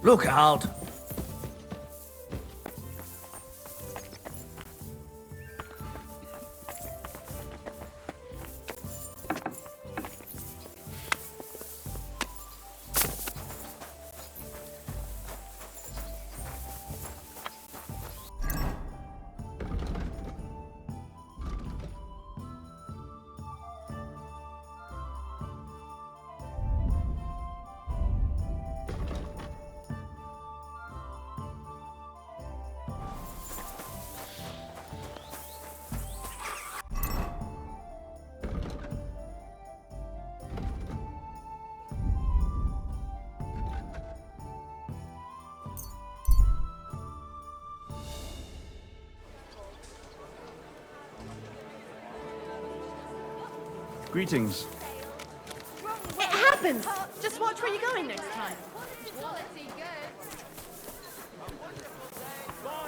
Look out! Greetings. It happens! Just watch where you're going next time.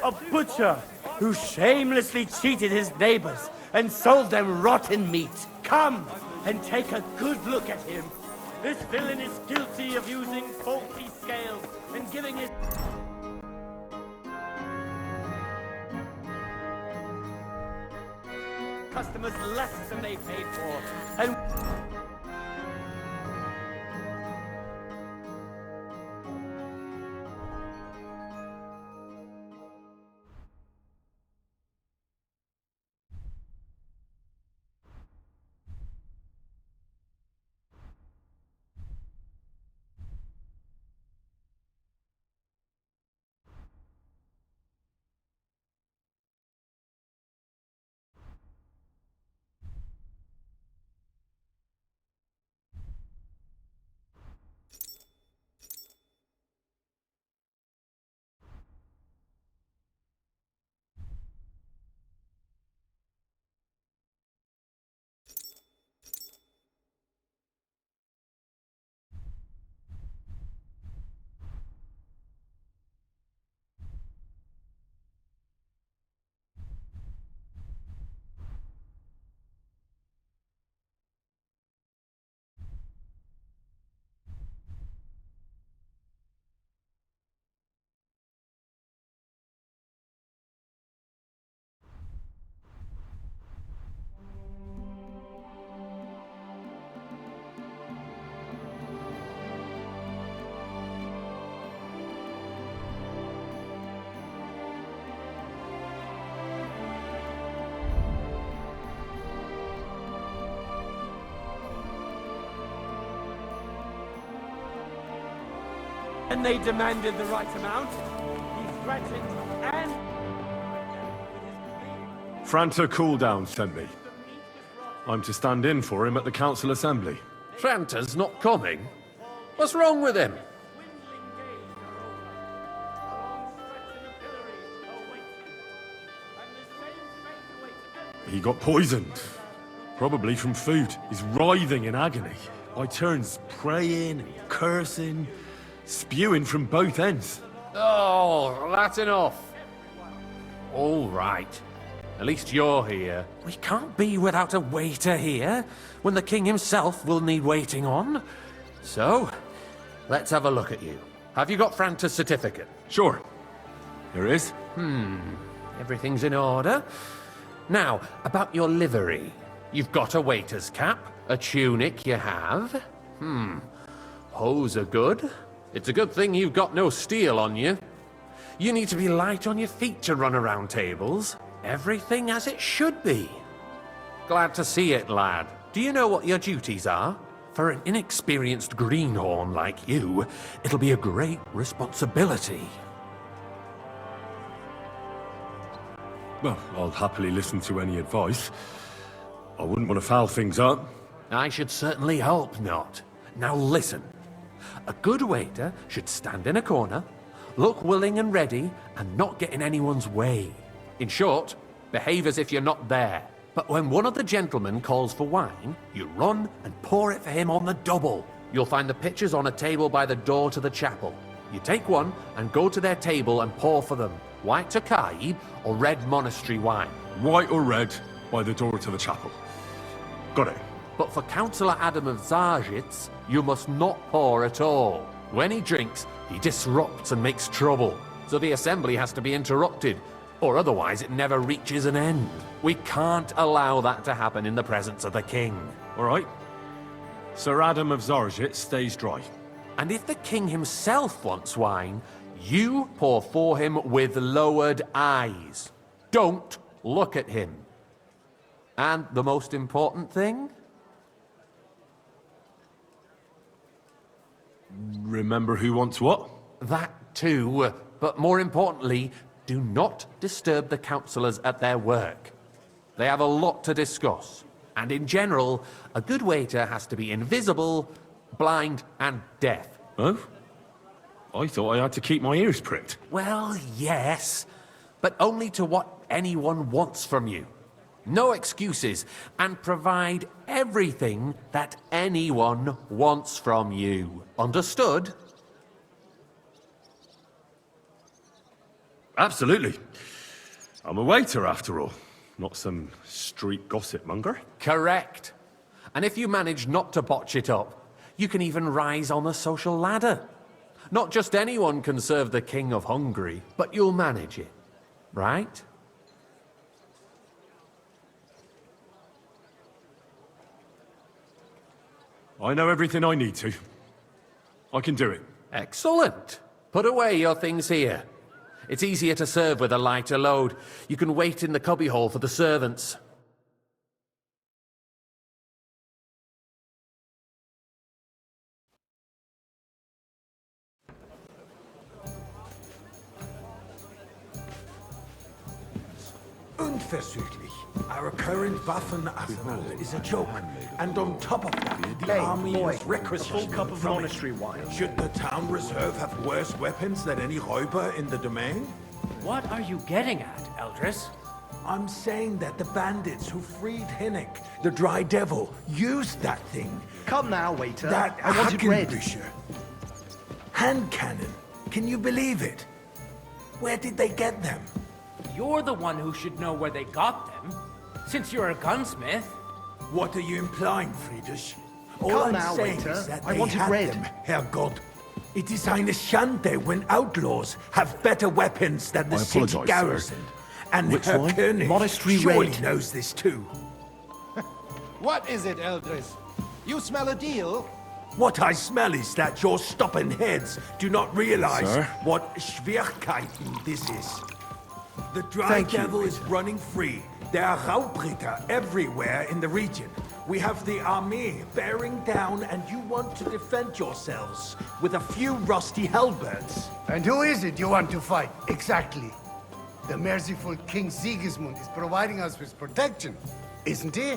A butcher who shamelessly cheated his neighbors and sold them rotten meat. Come and take a good look at him. This villain is guilty of using faulty scales and giving his... customers less than they paid for, and... And they demanded the right amount. He threatened and... Franta Cooldown sent me. I'm to stand in for him at the council assembly. Franta's not coming? What's wrong with him? He got poisoned. Probably from food. He's writhing in agony. By turns praying and cursing, spewing from both ends. Oh, that's enough. All right. At least you're here. We can't be without a waiter here, when the king himself will need waiting on. So, let's have a look at you. Have you got Franta's certificate? Sure. Here it is. Everything's in order. Now, about your livery. You've got a waiter's cap, a tunic you have. Hose are good. It's a good thing you've got no steel on you. You need to be light on your feet to run around tables. Everything as it should be. Glad to see it, lad. Do you know what your duties are? For an inexperienced greenhorn like you, it'll be a great responsibility. Well, I'll happily listen to any advice. I wouldn't want to foul things up. I should certainly hope not. Now listen. A good waiter should stand in a corner, look willing and ready, and not get in anyone's way. In short, behave as if you're not there. But when one of the gentlemen calls for wine, you run and pour it for him on the double. You'll find the pitchers on a table by the door to the chapel. You take one and go to their table and pour for them. White Tokaib or red monastery wine. White or red, by the door to the chapel. Got it. But for Councillor Adam of Zarzhitz, you must not pour at all. When he drinks, he disrupts and makes trouble, so the assembly has to be interrupted, or otherwise it never reaches an end. We can't allow that to happen in the presence of the king. All right. Sir Adam of Zorjit stays dry. And if the king himself wants wine, you pour for him with lowered eyes. Don't look at him. And the most important thing? Remember who wants what? That too, but more importantly, do not disturb the councillors at their work. They have a lot to discuss, and in general, a good waiter has to be invisible, blind, and deaf. Oh? I thought I had to keep my ears pricked. Well, yes, but only to what anyone wants from you. No excuses, and provide everything that anyone wants from you. Understood? Absolutely. I'm a waiter, after all. Not some street gossip monger. Correct. And if you manage not to botch it up, you can even rise on the social ladder. Not just anyone can serve the King of Hungary, but you'll manage it, right? I know everything I need to. I can do it. Excellent. Put away your things here. It's easier to serve with a lighter load. You can wait in the cubbyhole for the servants. Unversüchlich. Our current Waffen arsenal is a joke. And on top of that, the army is requisitioning full cup of from monastery it. wine. Should the town reserve have worse weapons than any Räuber in the domain? What are you getting at, Eldris? I'm saying that the bandits who freed Hinnick, the Dry Devil, used that thing. Come now, waiter. That I want it red. Hackenbücher. Hand cannon. Can you believe it? Where did they get them? You're the one who should know where they got them, since you're a gunsmith. What are you implying, Friedrich? All Come I'm now, saying waiter. is that I they want it had red. them, Herrgott. It is eine Schande when outlaws have better weapons than the I city apologize, garrison. sir. And Which Herr one? König Monastery surely red. knows this too. What is it, Eldris? You smell a deal? What I smell is that your stubborn heads do not realize Sir? what Schwierigkeiten this is. The Dry Thank you, Devil is running free. There are Raubritter everywhere in the region. We have the army bearing down, and you want to defend yourselves with a few rusty halberds. And who is it you want to fight, exactly? The merciful King Sigismund is providing us with protection, isn't he?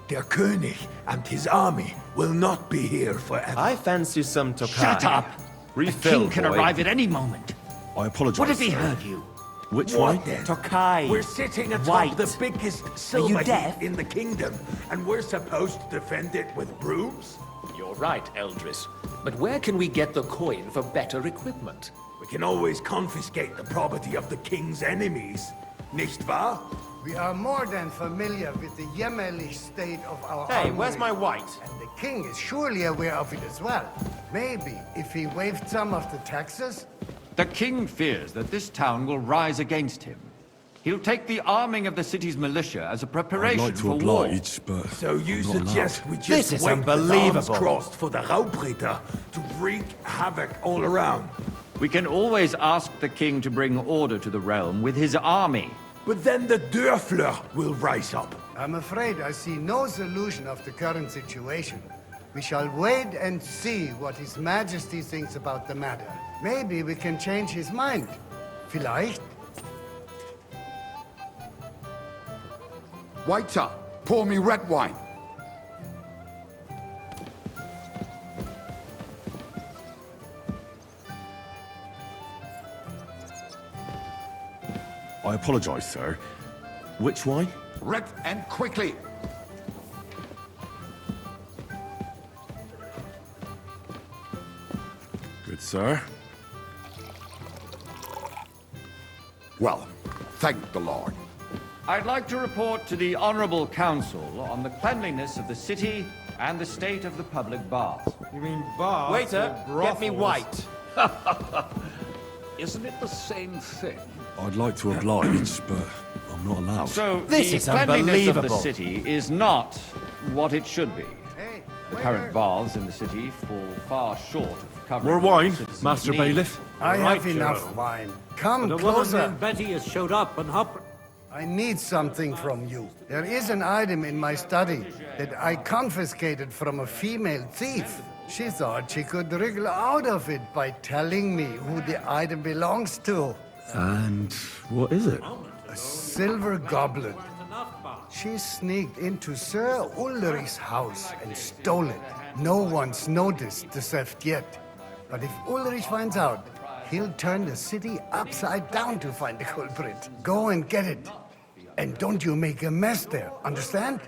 Der König and his army will not be here forever. I fancy some Tokai. Shut up! Refill, The king can boy. arrive at any moment. I apologize. What if he sir. heard you? Which What one? then? Tokai. We're sitting atop White. the biggest silver deaf? heap in the kingdom, and we're supposed to defend it with brooms? You're right, Eldris. But where can we get the coin for better equipment? We can always confiscate the property of the king's enemies, nicht wahr? We are more than familiar with the jämmerlich state of our Hey, armory. where's my white? And the king is surely aware of it as well. Maybe if he waived some of the taxes? The king fears that this town will rise against him. He'll take the arming of the city's militia as a I'd preparation like to for war. oblige, but So you I'm not suggest allowed. we just This is wait with unbelievable. arms crossed for the Raubritter to wreak havoc all around? We can always ask the king to bring order to the realm with his army. But then the Dörfler will rise up. I'm afraid I see no solution of the current situation. We shall wait and see what His Majesty thinks about the matter. Maybe we can change his mind. Vielleicht? Waiter, pour me red wine. I apologize, sir. Which wine? Red and quickly. Good, sir. Well, thank the Lord. I'd like to report to the Honorable Council on the cleanliness of the city and the state of the public baths. You mean bar? Waiter, get me white. Isn't it the same thing? I'd like to oblige, but I'm not allowed. So, This the is cleanliness of the unbelievable. city is not what it should be. The current baths in the city fall far short of covering More wine, citizens' Master needs. Bailiff? I Right, have enough Jerome. wine. Come The woman closer. named Betty has showed up and hop. I need something from you. There is an item in my study that I confiscated from a female thief. She thought she could wriggle out of it by telling me who the item belongs to. And what is it? A silver goblet. She sneaked into Sir Ulrich's house and stole it. No one's noticed the theft yet. But if Ulrich finds out, he'll turn the city upside down to find the culprit. Go and get it. And don't you make a mess there, understand?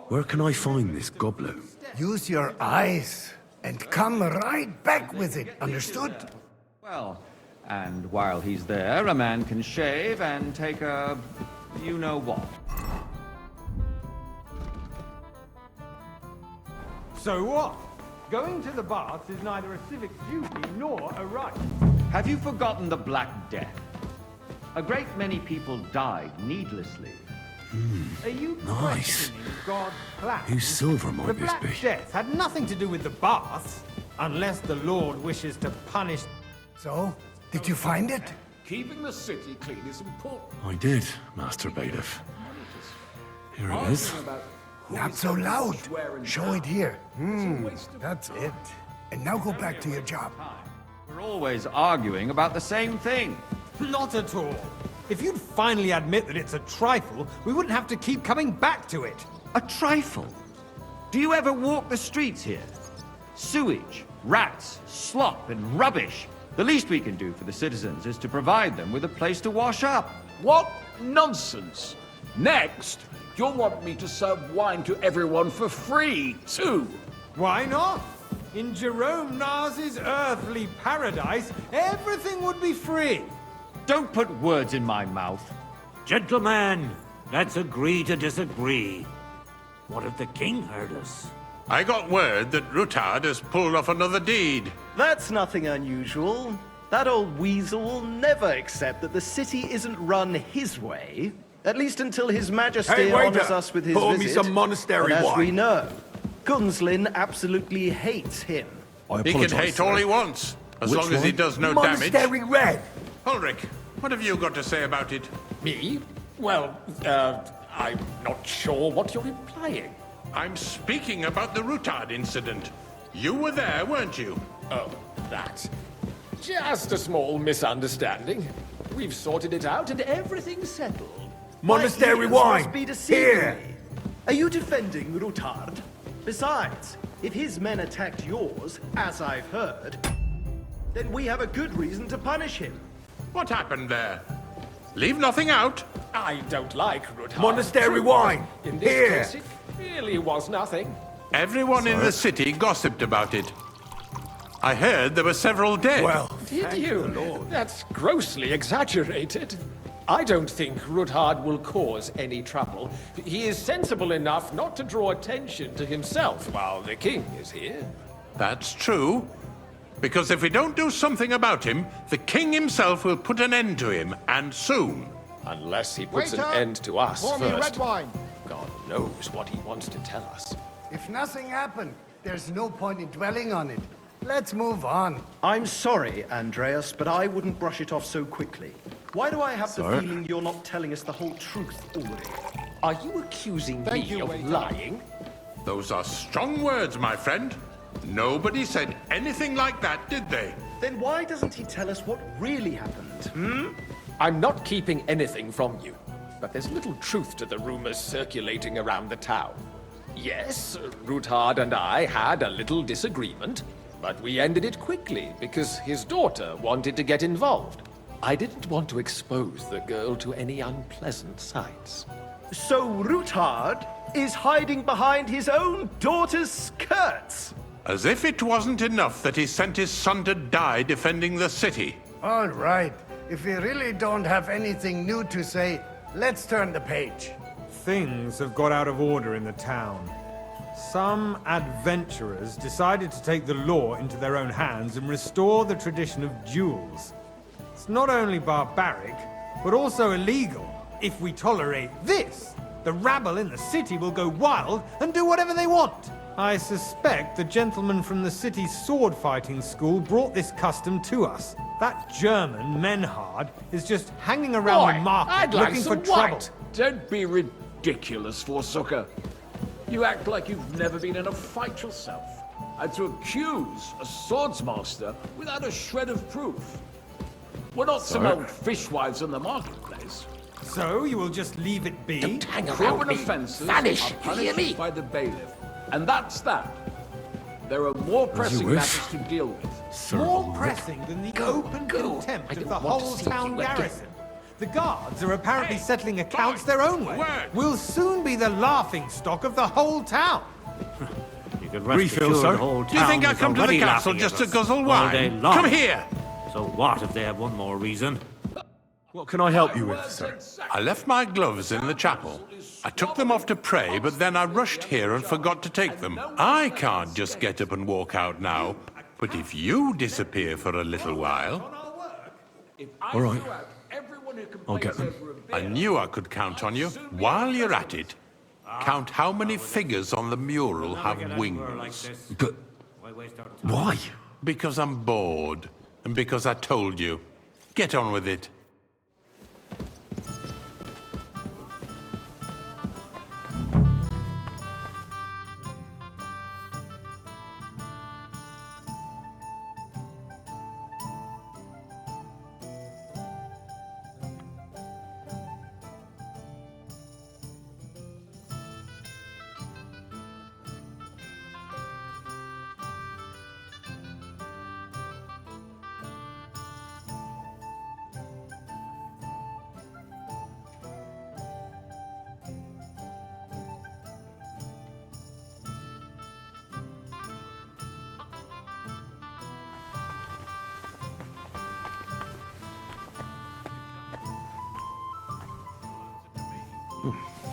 Where can I find this goblet? Use your eyes and come right back with it, understood? Well, and while he's there, a man can shave and take a you-know-what. So what? Going to the baths is neither a civic duty nor a right. Have you forgotten the Black Death? A great many people died needlessly. Are you Nice. questioning God's plan? Whose silver The might this Black be? Death had nothing to do with the baths, unless the Lord wishes to punish. So, did you find it? Keeping the city clean is important. I did, Master Bailiff. Here it is. Not so loud. Show it here. That's it. And now go back to your job. We're always arguing about the same thing. Not at all. If you'd finally admit that it's a trifle, we wouldn't have to keep coming back to it. A trifle? Do you ever walk the streets here? Sewage, rats, slop, and rubbish. The least we can do for the citizens is to provide them with a place to wash up. What nonsense! Next, you'll want me to serve wine to everyone for free, too. Why not? In Jerome Nars's earthly paradise, everything would be free. Don't put words in my mouth. Gentlemen, let's agree to disagree. What if the king heard us? I got word that Rutard has pulled off another deed. That's nothing unusual. That old weasel will never accept that the city isn't run his way. At least until His Majesty Hey, waiter, honors us with his pour me visit. some monastery and as we wine. know, Gunslin absolutely hates him. He can hate all he wants, as long as he does no damage. Monastery Red! Ulrich, what have you got to say about it? Me? Well, I'm not sure what you're implying. I'm speaking about the Rutard incident. You were there, weren't you? Oh, that. Just a small misunderstanding. We've sorted it out and everything's settled. Monastery My ears wine! must be deceiving Here! me. Are you defending Rutard? Besides, if his men attacked yours, as I've heard, then we have a good reason to punish him. What happened there? Leave nothing out. I don't like Rutard. Monastery wine! In this Here! case, it really was nothing. Everyone in the city gossiped about it. I heard there were several dead. Well, Did you? That's grossly exaggerated. I don't think Rutard will cause any trouble. He is sensible enough not to draw attention to himself while the king is here. That's true. Because if we don't do something about him, the king himself will put an end to him, and soon. Unless he puts Waiter, an end to us pour me first. red wine. God knows what he wants to tell us. If nothing happened, there's no point in dwelling on it. Let's move on. I'm sorry, Andreas, but I wouldn't brush it off so quickly. Why do I have the Sir? feeling you're not telling us the whole truth already? Are you accusing me of lying? Those are strong words, my friend. Nobody said anything like that, did they? Then why doesn't he tell us what really happened? I'm not keeping anything from you, but there's little truth to the rumors circulating around the town. Yes, Rutard and I had a little disagreement, but we ended it quickly because his daughter wanted to get involved. I didn't want to expose the girl to any unpleasant sights. So Rutard is hiding behind his own daughter's skirts? As if it wasn't enough that he sent his son to die defending the city. All right. If we really don't have anything new to say, let's turn the page. Things have got out of order in the town. Some adventurers decided to take the law into their own hands and restore the tradition of duels. It's not only barbaric, but also illegal. If we tolerate this, the rabble in the city will go wild and do whatever they want. I suspect the gentleman from the city's sword-fighting school brought this custom to us. That German, Menhard, is just hanging around the market I'd like looking for some trouble. white. Don't be ridiculous, Forsooker. You act like you've never been in a fight yourself. And to accuse a swordsmaster without a shred of proof. We're not some old fishwives in the marketplace. So you will just leave it be? Don't hang around Criminal offences are punished by the bailiff. And that's that. There are more pressing matters to deal with. More pressing than the open contempt of the whole town garrison. The guards are apparently settling accounts their own way. We'll soon be the laughingstock of the whole town. You can rest Refill, assured sir. the whole Do you think town I is come to the already castle laughing just at to us guzzle all day wine? long. Come here! So what if they have one more reason? What can I help you with, sir? I left my gloves in the chapel. I took them off to pray, but then I rushed here and forgot to take them. I can't just get up and walk out now, but if you disappear for a little while... All right. I'll get them. I knew I could count on you. While you're at it, count how many figures on the mural have wings. But why? Because I'm bored, and because I told you. Get on with it.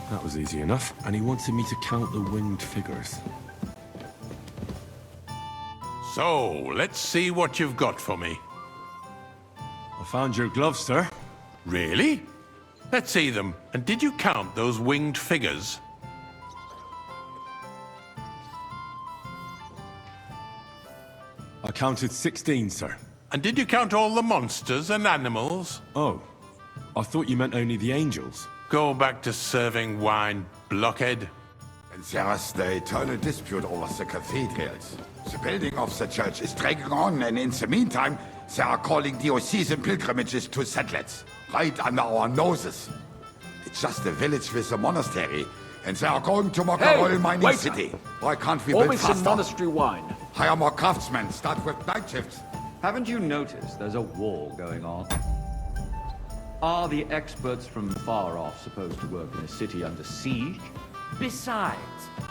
That was easy enough. And he wanted me to count the winged figures. So, let's see what you've got for me. I found your gloves, sir. Really? Let's see them. And did you count those winged figures? I counted 16, sir. And did you count all the monsters and animals? Oh, I thought you meant only the angels. Go back to serving wine, blockhead. And there's the eternal dispute over the cathedrals. The building of the church is dragging on, and in the meantime, they are calling diocesan pilgrimages to settlers, right under our noses. It's just a village with a monastery, and they are going to make a royal mining waiter. city. Why can't we Pour build me some faster? monastery wine. Hire more craftsmen, start with night shifts. Haven't you noticed there's a war going on? Are the experts from far off supposed to work in a city under siege? Besides,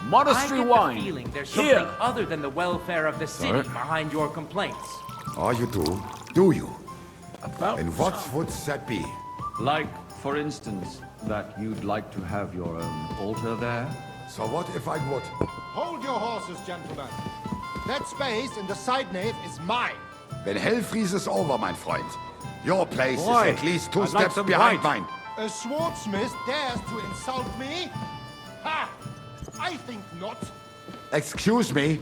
Monastery I get wine. the feeling there's Here. something other than the welfare of the city Sorry. behind your complaints. Oh, you do? Do you? About And what would that be? Like, for instance, that you'd like to have your own altar there? So what if I would? Hold your horses, gentlemen. That space in the side nave is mine. When hell freezes over, mein Freund, your place Boy, is at least two I'd like steps some behind white. mine. A swordsmith dares to insult me? Ha! I think not. Excuse me?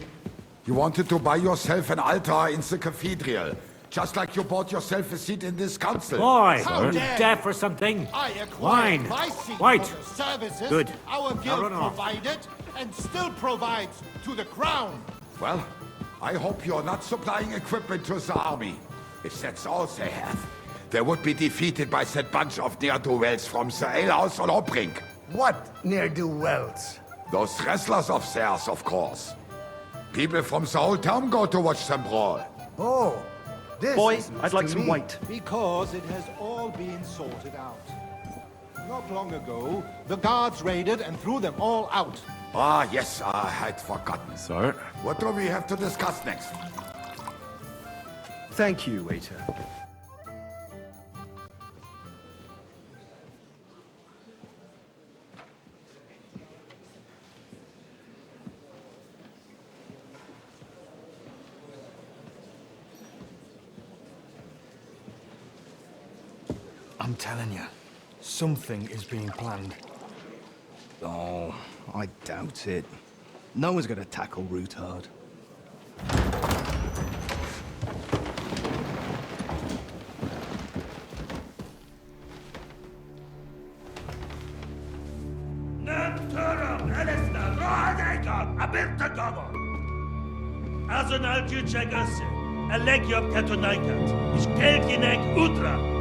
You wanted to buy yourself an altar in the cathedral, just like you bought yourself a seat in this council. Boy, How you dare deaf or something? I acquired Wine. my seat White. for the services Good. our Now guild run off. provided and still provides to the crown. Well, I hope you're not supplying equipment to the army. If that's all they have, they would be defeated by that bunch of ne'er-do-wells from the alehouse on Obring. What ne'er-do-wells? Those wrestlers of theirs, of course. People from the whole town go to watch them brawl. Oh, this Boys, is news I'd like to some me. white. Because it has all been sorted out. Not long ago, the guards raided and threw them all out. Ah, yes, I had forgotten. Sir? What do we have to discuss next? Thank you, waiter. I'm telling you, something is being planned. Oh, I doubt it. No one's gonna tackle Ruthard. Azonal Gyurcsák össze! A legjobb katonákat, és keljenek útra!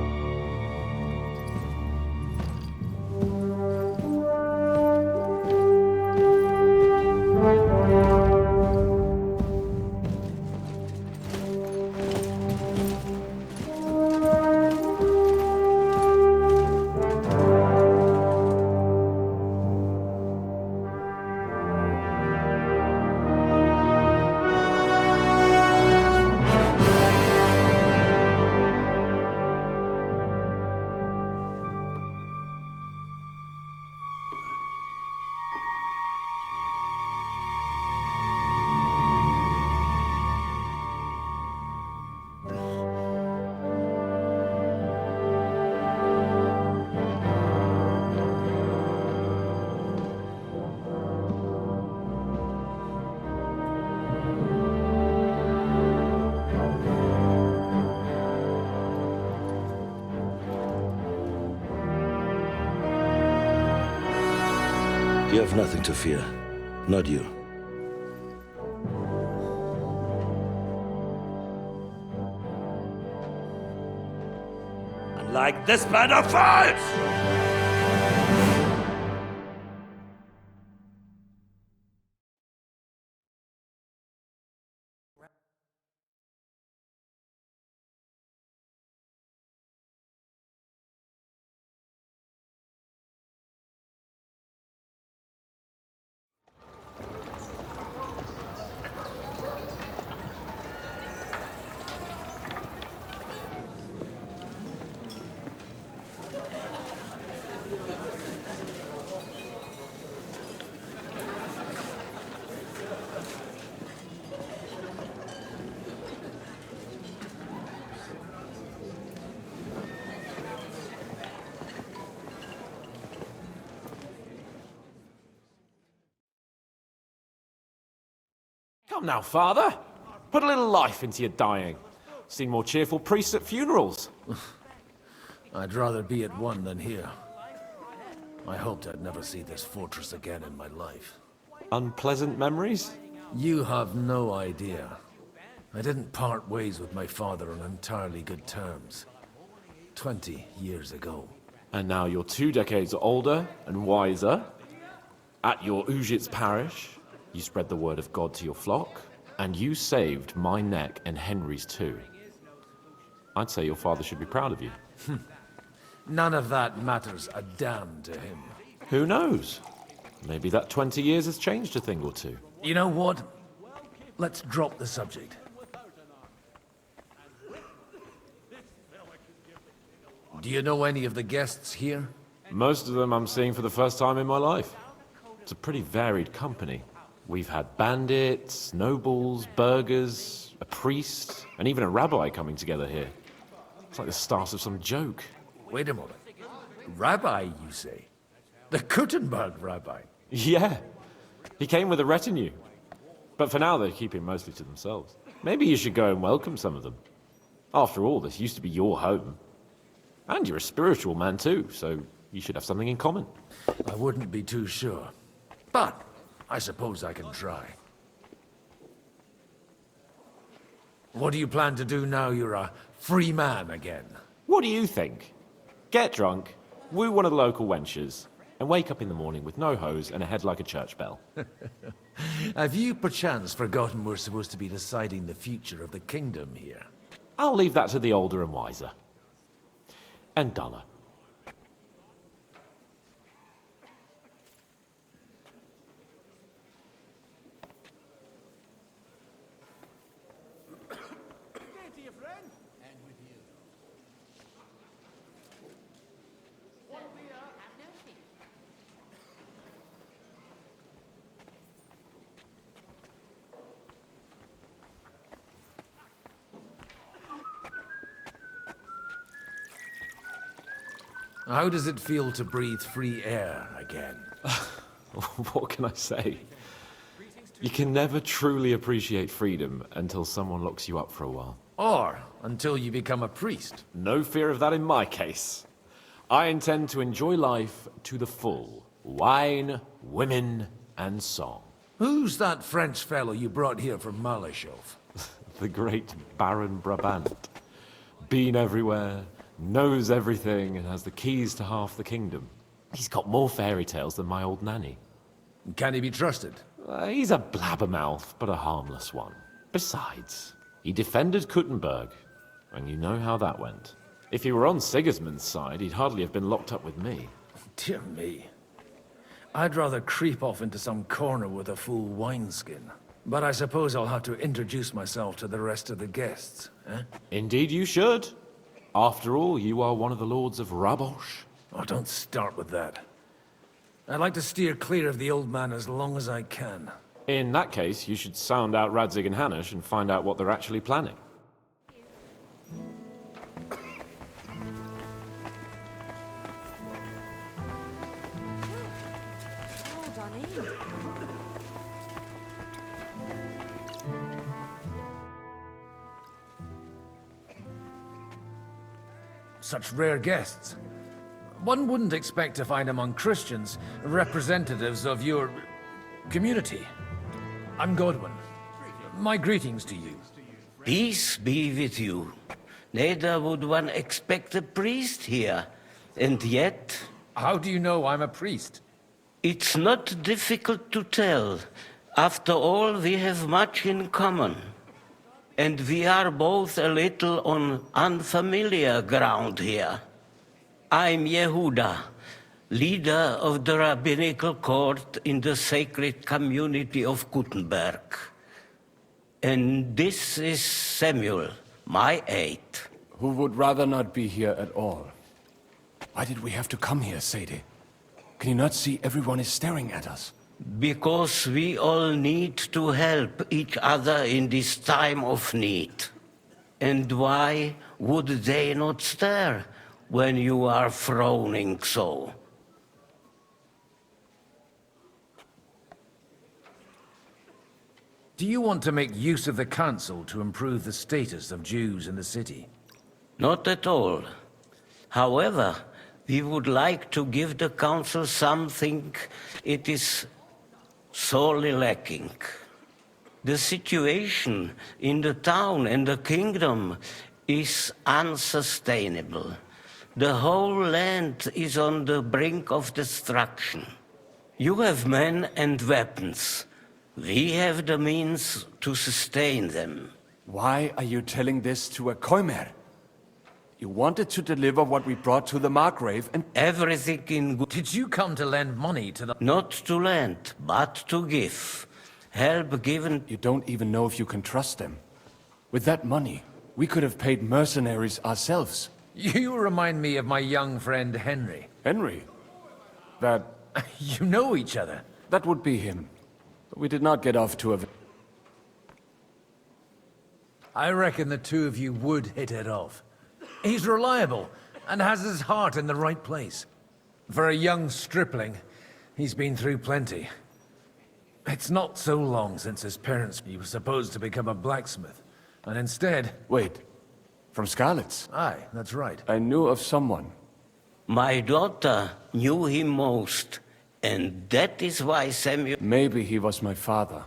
You have nothing to fear. Not you. Unlike this band of fools! Come now, Father. Put a little life into your dying. Seen more cheerful priests at funerals. I'd rather be at one than here. I hoped I'd never see this fortress again in my life. Unpleasant memories? You have no idea. I didn't part ways with my father on entirely good terms. 20 years ago. And now you're 2 decades older and wiser. At your Ujit's parish, you spread the word of God to your flock, and you saved my neck and Henry's too. I'd say your father should be proud of you. None of that matters a damn to him. Who knows? Maybe that 20 years has changed a thing or two. You know what? Let's drop the subject. Do you know any of the guests here? Most of them I'm seeing for the first time in my life. It's a pretty varied company. We've had bandits, nobles, burghers, a priest, and even a rabbi coming together here. It's like the start of some joke. Wait a moment. Rabbi, you say? The Kuttenberg rabbi? Yeah. He came with a retinue. But for now, they're keeping mostly to themselves. Maybe you should go and welcome some of them. After all, this used to be your home. And you're a spiritual man too, so you should have something in common. I wouldn't be too sure. But I suppose I can try. What do you plan to do now you're a free man again? What do you think? Get drunk, woo one of the local wenches, and wake up in the morning with no hose and a head like a church bell. Have you perchance forgotten we're supposed to be deciding the future of the kingdom here? I'll leave that to the older and wiser. And duller. How does it feel to breathe free air again? What can I say? You can never truly appreciate freedom until someone locks you up for a while. Or until you become a priest. No fear of that in my case. I intend to enjoy life to the full. Wine, women, and song. Who's that French fellow you brought here from Malashov? The great Baron Brabant. Been everywhere, knows everything, and has the keys to half the kingdom. He's got more fairy tales than my old nanny. Can he be trusted? He's a blabbermouth, but a harmless one. Besides, he defended Kuttenberg, and you know how that went. If he were on Sigismund's side, he'd hardly have been locked up with me. Dear me. I'd rather creep off into some corner with a full wineskin. But I suppose I'll have to introduce myself to the rest of the guests, eh? Indeed you should. After all, you are one of the lords of Rabosh. Oh, don't start with that. I'd like to steer clear of the old man as long as I can. In that case, you should sound out Radzig and Hanush and find out what they're actually planning. Such rare guests. One wouldn't expect to find among Christians representatives of your community. I'm Godwin. My greetings to you. Peace be with you. Neither would one expect a priest here. And yet... How do you know I'm a priest? It's not difficult to tell. After all, we have much in common. And we are both a little on unfamiliar ground here. I'm Yehuda, leader of the rabbinical court in the sacred community of Gutenberg. And this is Samuel, my aide. Who would rather not be here at all. Why did we have to come here, Sadie? Can you not see everyone is staring at us? Because we all need to help each other in this time of need. And why would they not stare when you are frowning so? Do you want to make use of the council to improve the status of Jews in the city? Not at all. However, we would like to give the council something it is sorely lacking. The situation in the town and the kingdom is unsustainable. The whole land is on the brink of destruction. You have men and weapons. We have the means to sustain them. Why are you telling this to a Koimer? You wanted to deliver what we brought to the Margrave and... Everything in good... Did you come to lend money to the... Not to lend, but to give. Help given... You don't even know if you can trust them. With that money, we could have paid mercenaries ourselves. You remind me of my young friend Henry. Henry? That... You know each other. That would be him. But we did not get off to a... I reckon the two of you would hit it off. He's reliable and has his heart in the right place. For a young stripling, he's been through plenty. It's not so long since his parents... He was supposed to become a blacksmith, and instead... Wait, from Skalitz? Aye, that's right. I knew of someone. My daughter knew him most, and that is why Samuel... Maybe he was my father,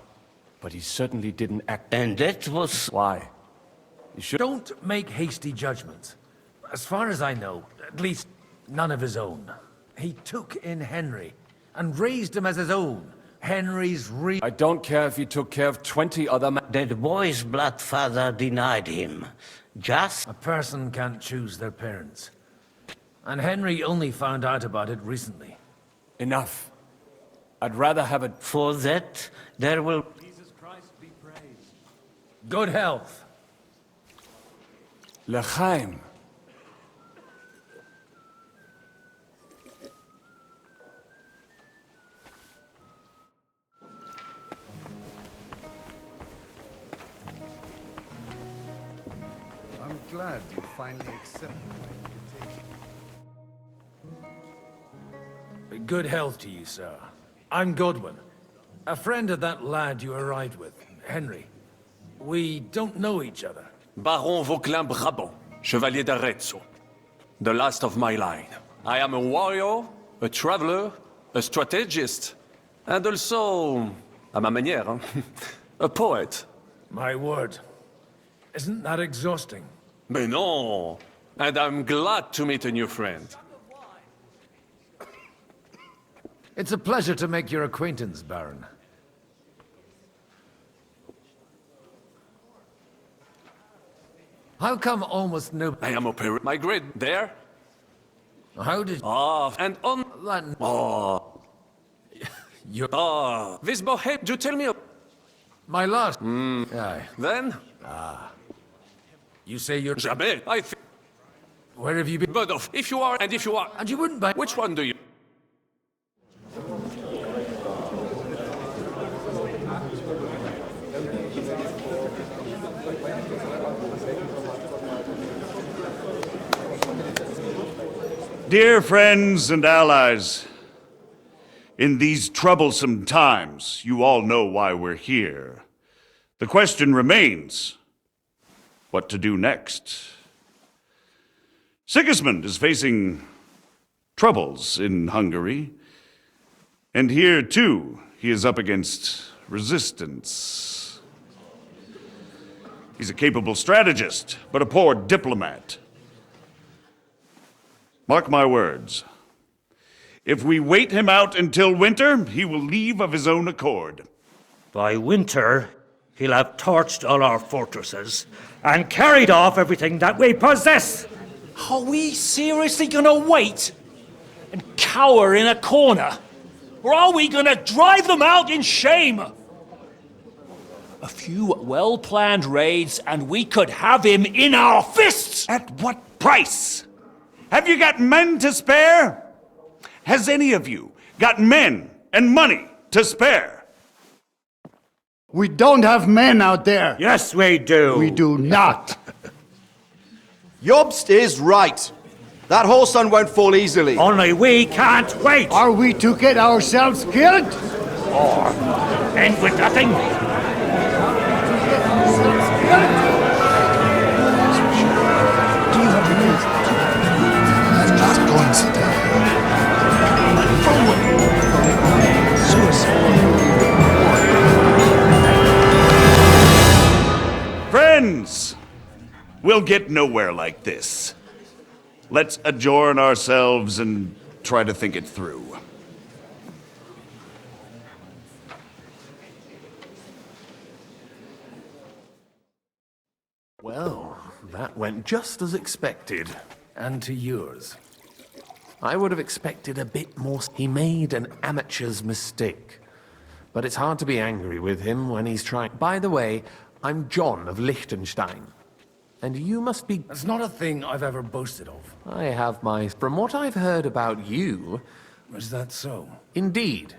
but he certainly didn't act... And that was... Why? You should... Don't make hasty judgments. As far as I know, at least none of his own. He took in Henry and raised him as his own. Henry's real... I don't care if he took care of 20 other men. That boy's blood father denied him. Just... A person can't choose their parents. And Henry only found out about it recently. Enough. I'd rather have it... For that, there will... Jesus Christ be praised. Good health. L'chaim. I'm glad you finally accepted my invitation. Good health to you, sir. I'm Godwin, a friend of that lad you arrived with, Henry. We don't know each other. Baron Vauquelin Brabant, Chevalier d'Arezzo. The last of my line. I am a warrior, a traveler, a strategist, and also, à ma manière, a poet. My word. Isn't that exhausting? Mais non! And I'm glad to meet a new friend. It's a pleasure to make your acquaintance, Baron. How come almost no... I am operating my grid. There? How did... Ah, and on... Oh. You... Ah, this Bohemia... Do tell me... My last... Aye. Then? Ah. You say you're... Jamais. I think... Where have you been? But if you are, and if you are... And you wouldn't buy... Which one do you... Dear friends and allies, in these troublesome times, you all know why we're here. The question remains, what to do next? Sigismund is facing troubles in Hungary, and here, too, he is up against resistance. He's a capable strategist, but a poor diplomat. Mark my words. If we wait him out until winter, he will leave of his own accord. By winter, he'll have torched all our fortresses and carried off everything that we possess. Are we seriously gonna wait and cower in a corner? Or are we gonna drive them out in shame? A few well-planned raids and we could have him in our fists! At what price? Have you got men to spare? Has any of you got men and money to spare? We don't have men out there. Yes, we do. We do not. Jobst is right. That horse son won't fall easily. Only we can't wait. Are we to get ourselves killed? Or end with nothing? Friends, we'll get nowhere like this. Let's adjourn ourselves and try to think it through. Well, that went just as expected. And to yours. I would have expected a bit more. He made an amateur's mistake. But it's hard to be angry with him when he's trying. By the way, I'm John of Liechtenstein. And you must be... That's not a thing I've ever boasted of. I have my... From what I've heard about you... Is that so? Indeed.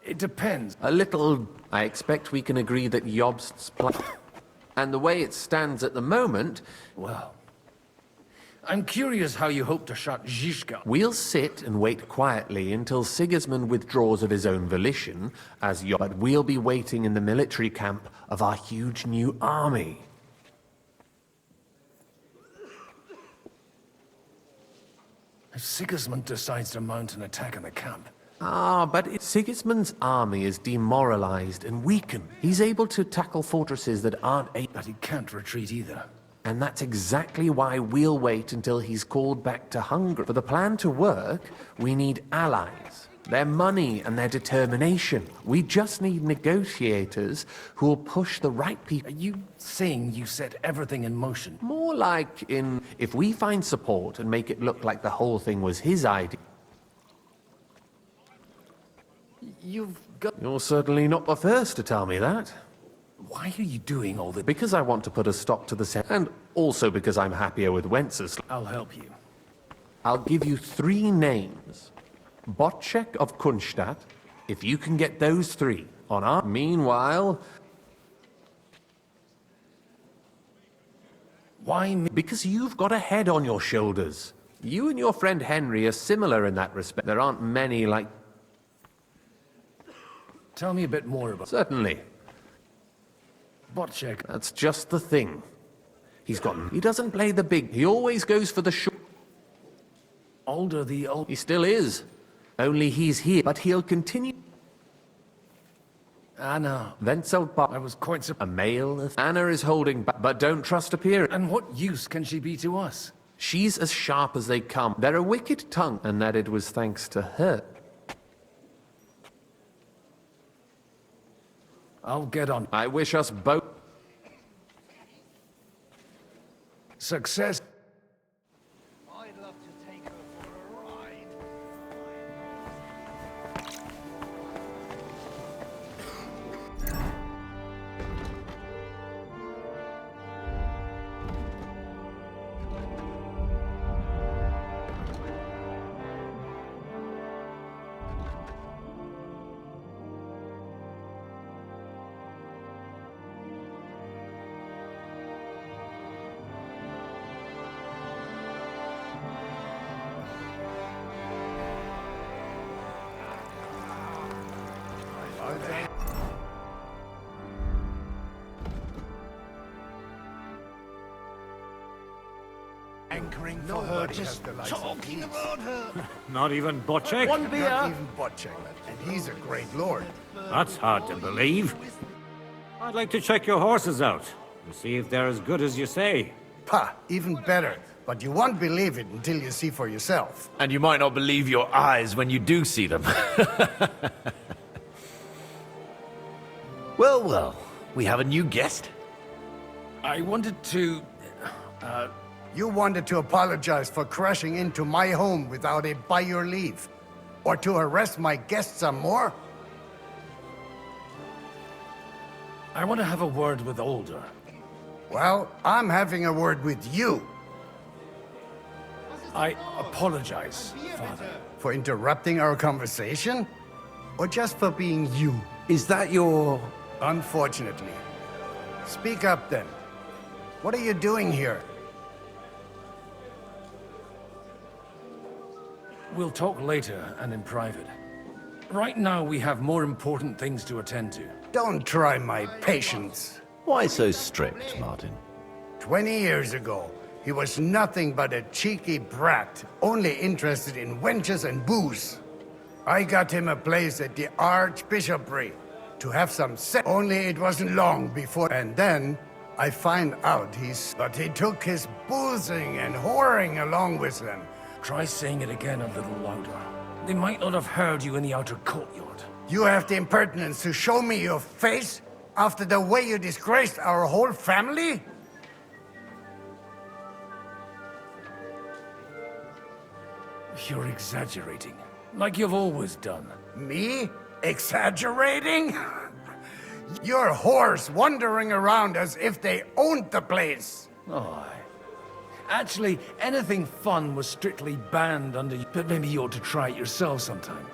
It depends. A little... I expect we can agree that Jobst's plan... And the way it stands at the moment... Well... I'm curious how you hope to shut Zizka. We'll sit and wait quietly until Sigismund withdraws of his own volition, but we'll be waiting in the military camp of our huge new army. If Sigismund decides to mount an attack on the camp... But Sigismund's army is demoralized and weakened. He's able to tackle fortresses that aren't able... But he can't retreat either. And that's exactly why we'll wait until he's called back to Hungary. For the plan to work, we need allies, their money and their determination. We just need negotiators who will push the right people. Are you saying you set everything in motion? More like in, if we find support and make it look like the whole thing was his idea. You've got... You're certainly not the first to tell me that. Why are you doing all this? Because I want to put a stop to the set, and also because I'm happier with Wenceslas. I'll help you. I'll give you 3 names. Botchek of Kunstadt, if you can get those 3 on our... Meanwhile... Why me? Because you've got a head on your shoulders. You and your friend Henry are similar in that respect. There aren't many like... Tell me a bit more about... Certainly. Bocek. That's just the thing. He doesn't play the big... He always goes for the short... Older the old... He still is. Only he's here. But he'll continue... Anna. Wenzelbach. I was quite surprised. A male... Anna is holding back, but don't trust appearance. And what use can she be to us? She's as sharp as they come. They're a wicked tongue, and that it was thanks to her. I'll get on. I wish us both... Success. I'd love to take her for a ride. Anchoring for her, just talking about her. Not even Bocek? One beer. Not even Bocek, and he's a great lord. That's hard to believe. I'd like to check your horses out and see if they're as good as you say. Pah, even better. But you won't believe it until you see for yourself. And you might not believe your eyes when you do see them. Well, well, we have a new guest. I wanted to... You wanted to apologize for crashing into my home without it by your leave. Or to harass my guests some more? I want to have a word with Older. Well, I'm having a word with you. I apologize, Father. For interrupting our conversation? Or just for being you? Is that your... Unfortunately. Speak up then. What are you doing here? We'll talk later and in private. Right now we have more important things to attend to. Don't try my patience. Why so strict, Martin? 20 years ago, he was nothing but a cheeky brat, only interested in wenches and booze. I got him a place at the Archbishopry to have some sex. Only it wasn't long before, and then I find out but he took his boozing and whoring along with him. Try saying it again a little louder. They might not have heard you in the outer courtyard. You have the impertinence to show me your face after the way you disgraced our whole family? You're exaggerating, like you've always done. Me? Exaggerating? Your whores wandering around as if they owned the place. Oh, actually, anything fun was strictly banned under you. But maybe you ought to try it yourself sometime.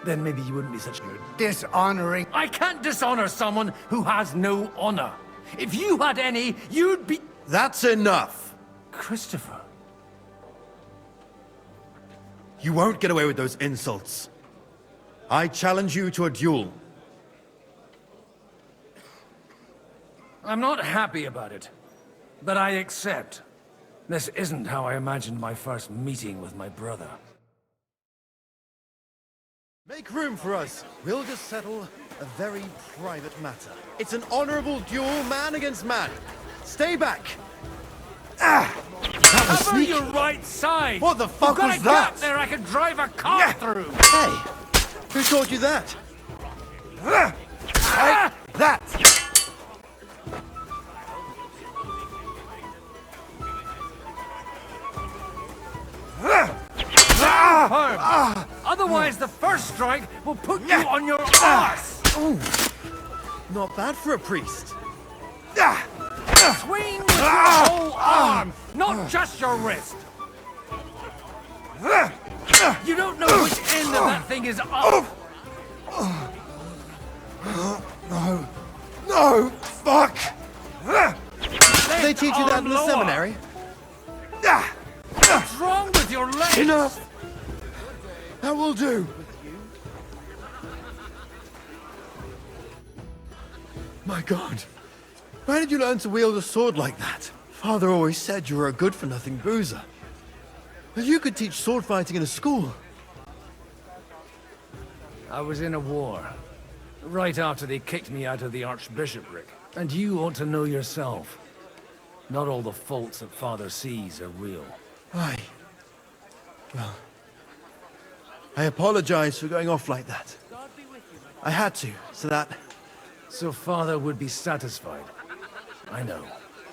Then maybe you wouldn't be such a... Dishonoring... I can't dishonor someone who has no honor. If you had any, you'd be... That's enough! Christopher. You won't get away with those insults. I challenge you to a duel. I'm not happy about it, but I accept. This isn't how I imagined my first meeting with my brother. Make room for us. We'll just settle a very private matter. It's an honorable duel, man against man. Stay back! Cover your right side! What the fuck was You've got a that? gap there I could drive a car through! Hey! Who taught you that? Take that! Otherwise, the first strike will put you on your ass! Ooh. Not bad for a priest. Swing with your whole arm, not just your wrist! You don't know which end of that thing is up! No! Fuck! Did they teach you that in the seminary? What's wrong with your will do! My God. Where did you learn to wield a sword like that? Father always said you were a good-for-nothing boozer. But you could teach sword fighting in a school. I was in a war. Right after they kicked me out of the archbishopric. And you ought to know yourself. Not all the faults that Father sees are real. Aye. Well, I apologize for going off like that. I had to, so that... So Father would be satisfied. I know.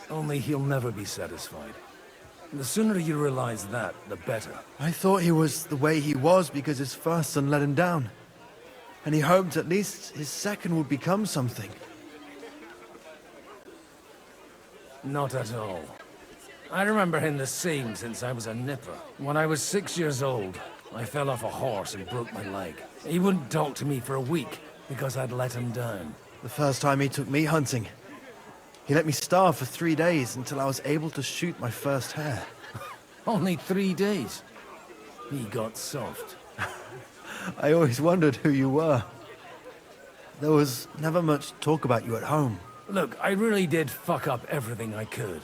Only he'll never be satisfied. The sooner you realize that, the better. I thought he was the way he was because his first son let him down. And he hoped at least his second would become something. Not at all. I remember him the same since I was a nipper. When I was 6 years old, I fell off a horse and broke my leg. He wouldn't talk to me for a week because I'd let him down. The first time he took me hunting, he let me starve for 3 days until I was able to shoot my first hare. Only 3 days? He got soft. I always wondered who you were. There was never much talk about you at home. Look, I really did fuck up everything I could.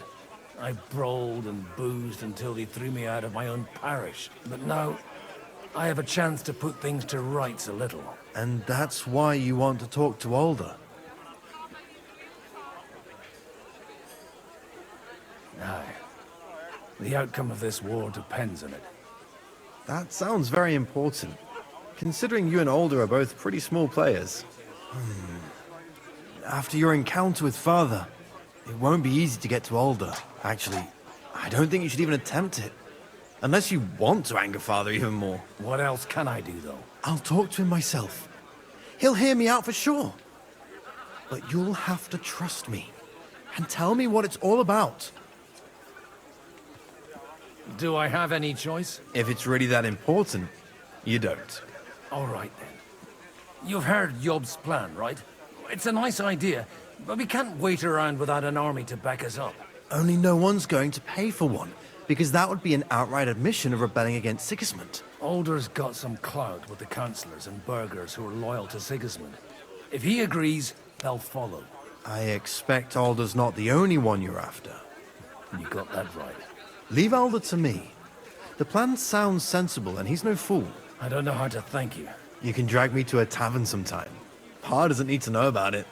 I brawled and boozed until they threw me out of my own parish. But now, I have a chance to put things to rights a little. And that's why you want to talk to Alder? Aye. The outcome of this war depends on it. That sounds very important, considering you and Alder are both pretty small players. After your encounter with Father, it won't be easy to get to Alder. Actually, I don't think you should even attempt it. Unless you want to anger Father even more. What else can I do, though? I'll talk to him myself. He'll hear me out for sure. But you'll have to trust me and tell me what it's all about. Do I have any choice? If it's really that important, you don't. All right, then. You've heard Yob's plan, right? It's a nice idea, but we can't wait around without an army to back us up. Only no one's going to pay for one, because that would be an outright admission of rebelling against Sigismund. Alder's got some clout with the councillors and burghers who are loyal to Sigismund. If he agrees, they'll follow. I expect Alder's not the only one you're after. You got that right. Leave Alder to me. The plan sounds sensible, and he's no fool. I don't know how to thank you. You can drag me to a tavern sometime. Pa doesn't need to know about it.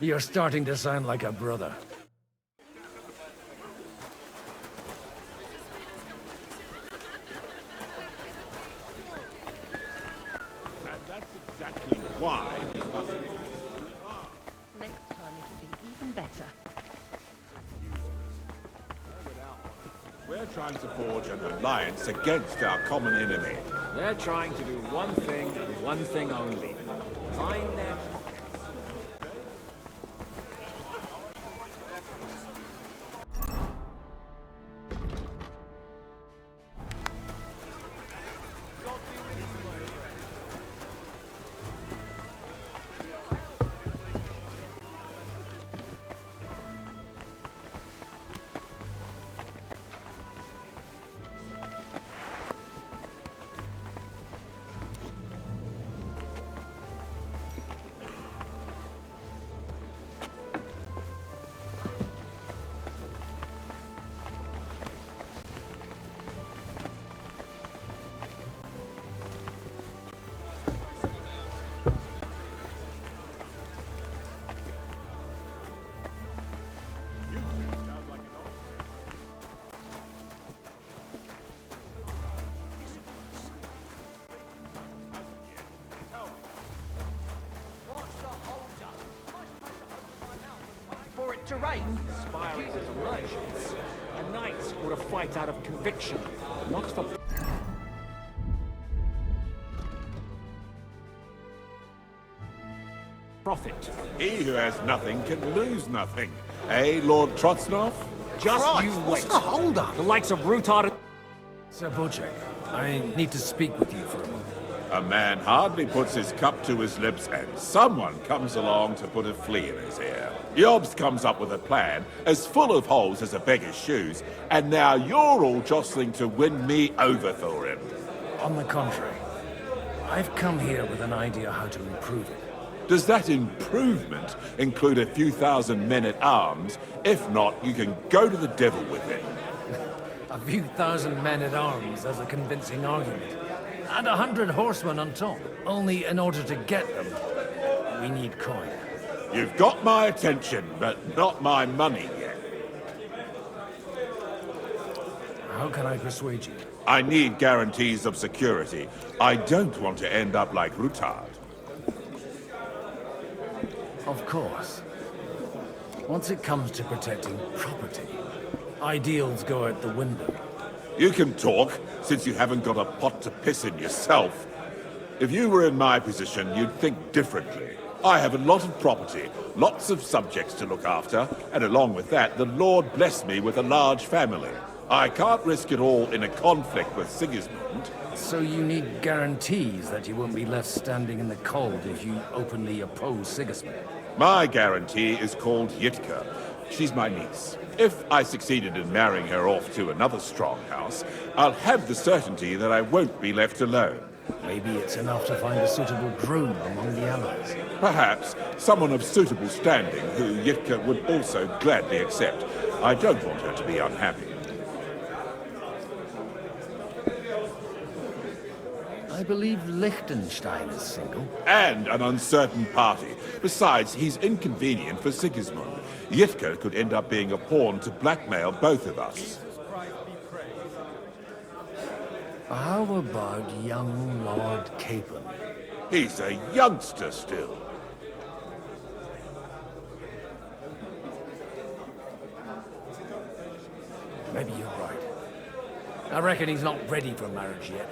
You're starting to sound like a brother. And that's exactly why. Next time it'll be even better. We're trying to forge an alliance against our common enemy. They're trying to do one thing and one thing only. Find their... To rain. Aspiring as a merchant, a knight or a fight out of conviction, not for... profit. He who has nothing can lose nothing. Eh, Lord Trotsnov? Just Christ, you wait. what's the hold-up? The likes of Rutard... Sir Bocek, I need to speak with you for a moment. A man hardly puts his cup to his lips and someone comes along to put a flea in his ear. Jobst comes up with a plan as full of holes as a beggar's shoes, and now you're all jostling to win me over for him. On the contrary, I've come here with an idea how to improve it. Does that improvement include a few thousand men-at-arms? If not, you can go to the devil with it. A few thousand men-at-arms as a convincing argument. And 100 horsemen on top. Only in order to get them, we need coin. You've got my attention, but not my money yet. How can I persuade you? I need guarantees of security. I don't want to end up like Rutard. Of course. Once it comes to protecting property, ideals go out the window. You can talk, since you haven't got a pot to piss in yourself. If you were in my position, you'd think differently. I have a lot of property, lots of subjects to look after, and along with that, the Lord blessed me with a large family. I can't risk it all in a conflict with Sigismund. So you need guarantees that you won't be left standing in the cold if you openly oppose Sigismund? My guarantee is called Yitka. She's my niece. If I succeeded in marrying her off to another strong house, I'll have the certainty that I won't be left alone. Maybe it's enough to find a suitable groom among the allies. Perhaps someone of suitable standing who Yitka would also gladly accept. I don't want her to be unhappy. I believe Liechtenstein is single. And an uncertain party. Besides, he's inconvenient for Sigismund. Yitka could end up being a pawn to blackmail both of us. How about young Lord Capon? He's a youngster still. Maybe you're right. I reckon he's not ready for marriage yet.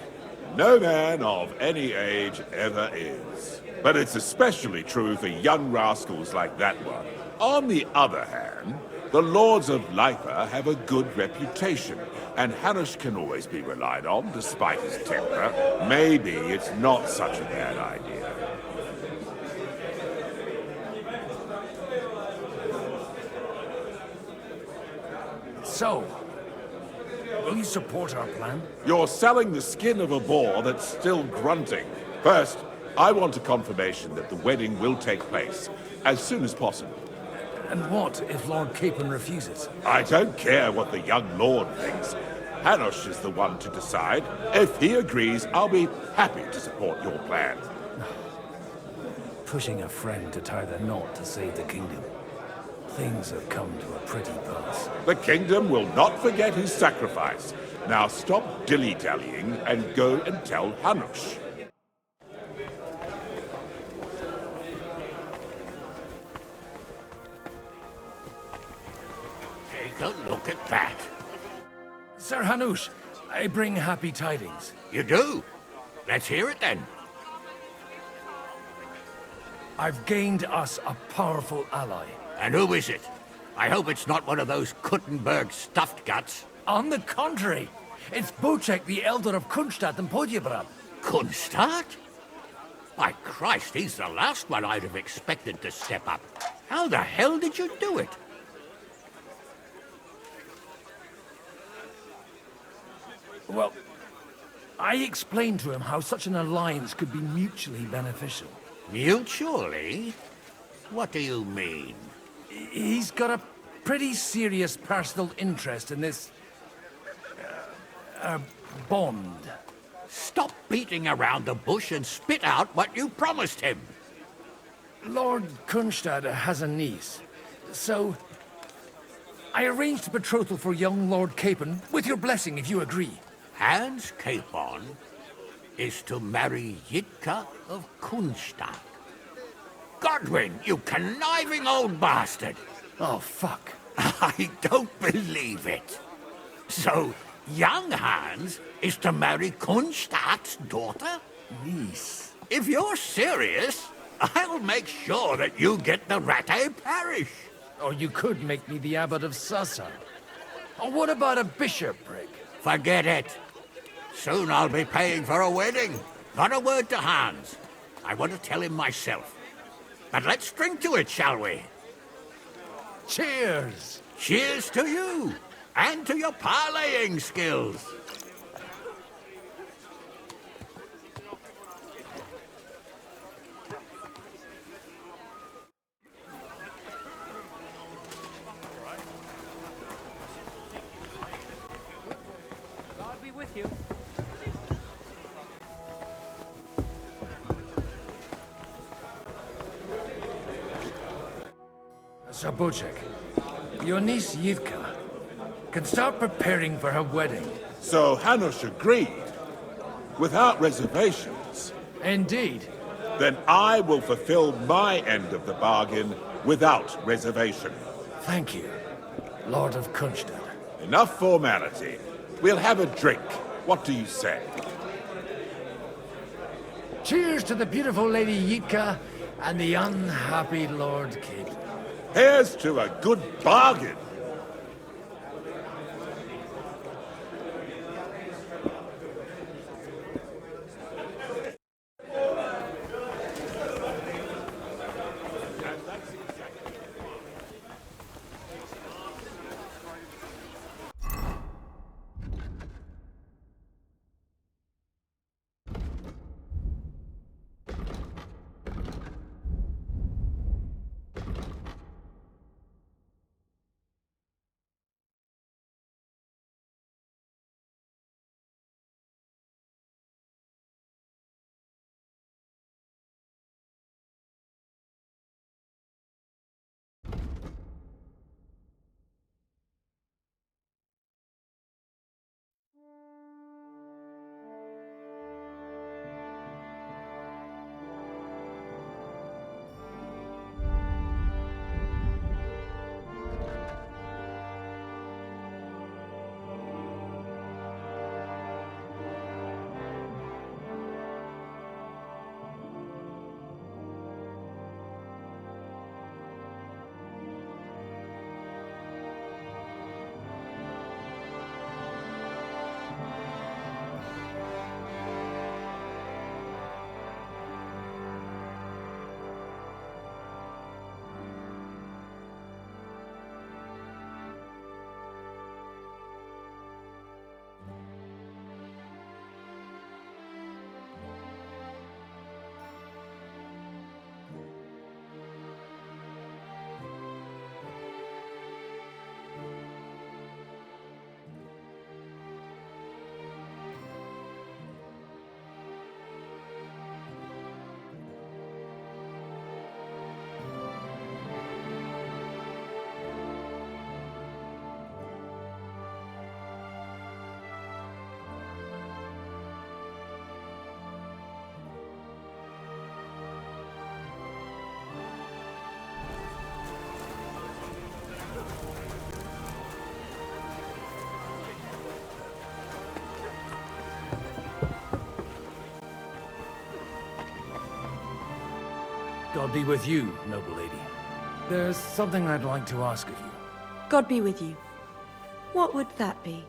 No man of any age ever is. But it's especially true for young rascals like that one. On the other hand, the Lords of Lipa have a good reputation, and Hanush can always be relied on, despite his temper. Maybe it's not such a bad idea. So, will you support our plan? You're selling the skin of a boar that's still grunting. First, I want a confirmation that the wedding will take place, as soon as possible. And what if Lord Capon refuses? I don't care what the young lord thinks. Hanush is the one to decide. If he agrees, I'll be happy to support your plan. Pushing a friend to tie the knot to save the kingdom. Things have come to a pretty pass. The kingdom will not forget his sacrifice. Now stop dilly-dallying and go and tell Hanush. Take a look at that. Sir Hanush, I bring happy tidings. You do? Let's hear it then. I've gained us a powerful ally. And who is it? I hope it's not one of those Kuttenberg stuffed guts. On the contrary, it's Bocek, the Elder of Kunstadt and Podjebrad. Kunstadt? By Christ, he's the last one I'd have expected to step up. How the hell did you do it? Well, I explained to him how such an alliance could be mutually beneficial. Mutually? What do you mean? He's got a pretty serious personal interest in this... bond. Stop beating around the bush and spit out what you promised him. Lord Kunstadt has a niece, so... I arranged a betrothal for young Lord Capon, with your blessing if you agree. Hans Capon is to marry Yitka of Kunstadt. Godwin, you conniving old bastard! Oh, fuck. I don't believe it. So, young Hans is to marry Kunstadt's daughter? Niece. If you're serious, I'll make sure that you get the Rattay parish. Or you could make me the abbot of Sassa. Or what about a bishopric? Forget it. Soon I'll be paying for a wedding. Not a word to Hans. I want to tell him myself. But let's drink to it, shall we? Cheers! Cheers to you, and to your parleying skills. Sabuchek, your niece Yivka can start preparing for her wedding. So Hanush agreed, without reservations. Indeed. Then I will fulfill my end of the bargain without reservation. Thank you, Lord of Kunstad. Enough formality. We'll have a drink. What do you say? Cheers to the beautiful Lady Yitka and the unhappy Lord King. Here's to a good bargain. God be with you, noble lady. There's something I'd like to ask of you. God be with you. What would that be?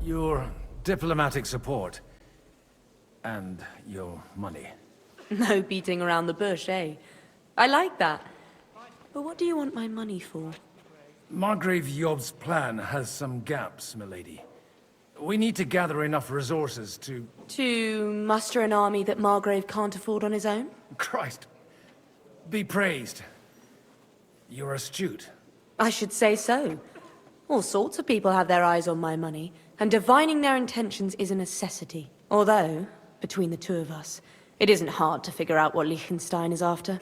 Your diplomatic support. And your money. No beating around the bush, eh? I like that. But what do you want my money for? Margrave Yob's plan has some gaps, milady. We need to gather enough resources to... To muster an army that Margrave can't afford on his own? Christ. Be praised. You're astute. I should say so. All sorts of people have their eyes on my money, and divining their intentions is a necessity. Although, between the two of us, it isn't hard to figure out what Liechtenstein is after.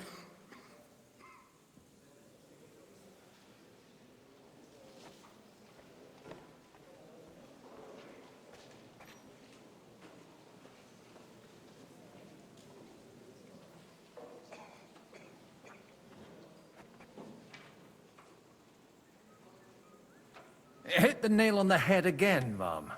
Hit the nail on the head again, Mom.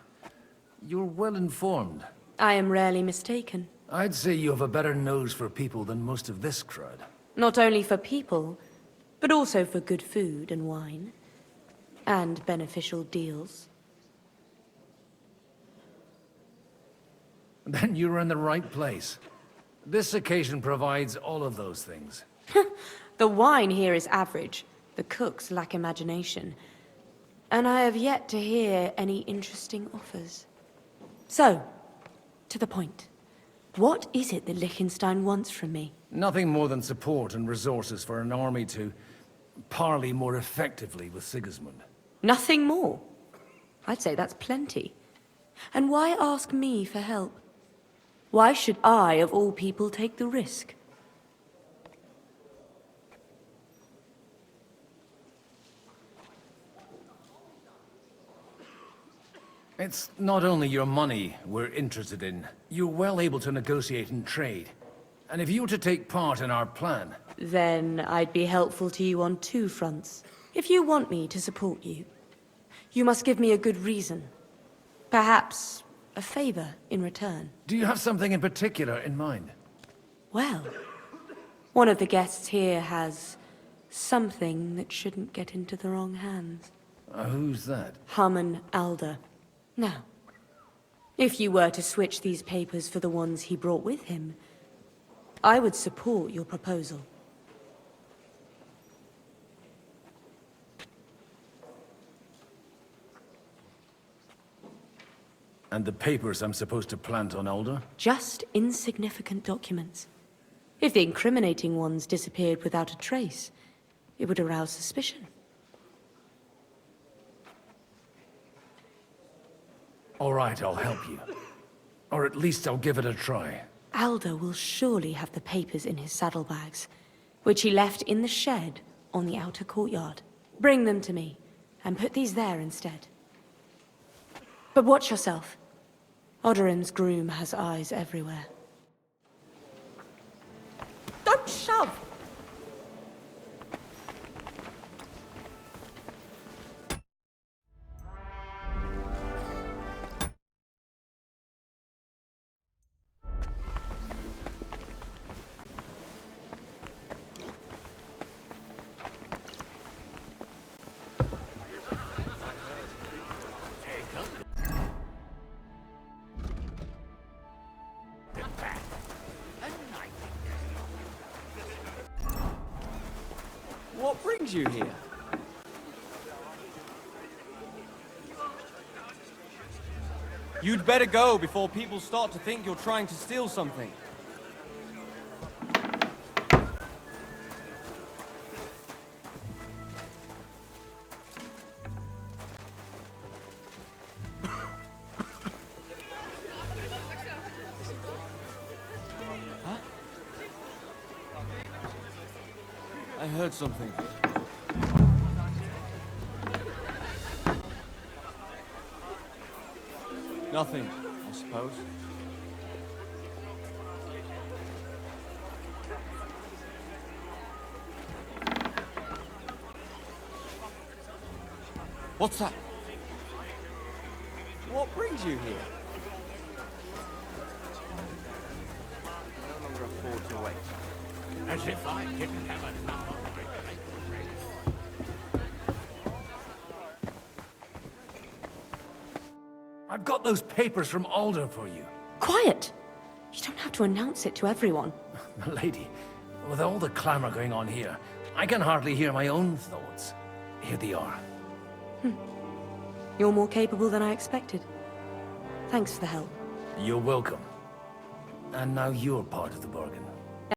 You're well informed. I am rarely mistaken. I'd say you have a better nose for people than most of this crowd. Not only for people, but also for good food and wine. And beneficial deals. Then you're in the right place. This occasion provides all of those things. The wine here is average. The cooks lack imagination. And I have yet to hear any interesting offers. So, to the point. What is it that Liechtenstein wants from me? Nothing more than support and resources for an army to parley more effectively with Sigismund. Nothing more? I'd say that's plenty. And why ask me for help? Why should I, of all people, take the risk? It's not only your money we're interested in. You're well able to negotiate and trade. And if you were to take part in our plan... Then I'd be helpful to you on two fronts. If you want me to support you, you must give me a good reason. Perhaps a favor in return. Do you have something in particular in mind? Well, one of the guests here has something that shouldn't get into the wrong hands. Who's that? Harman Alder. Now, if you were to switch these papers for the ones he brought with him, I would support your proposal. And the papers I'm supposed to plant on Alder? Just insignificant documents. If the incriminating ones disappeared without a trace, it would arouse suspicion. All right, I'll help you. Or at least I'll give it a try. Alder will surely have the papers in his saddlebags, which he left in the shed on the outer courtyard. Bring them to me, and put these there instead. But watch yourself. Odorin's groom has eyes everywhere. Don't shove! What brings you here? You'd better go before people start to think you're trying to steal something. I heard something. Nothing, I suppose. What's that? What brings you here? No longer afford to wait. As if I didn't have enough on my plate. I've got those papers from Alder for you. Quiet! You don't have to announce it to everyone. Lady, with all the clamor going on here, I can hardly hear my own thoughts. Here they are. You're more capable than I expected. Thanks for the help. You're welcome. And now you're part of the bargain.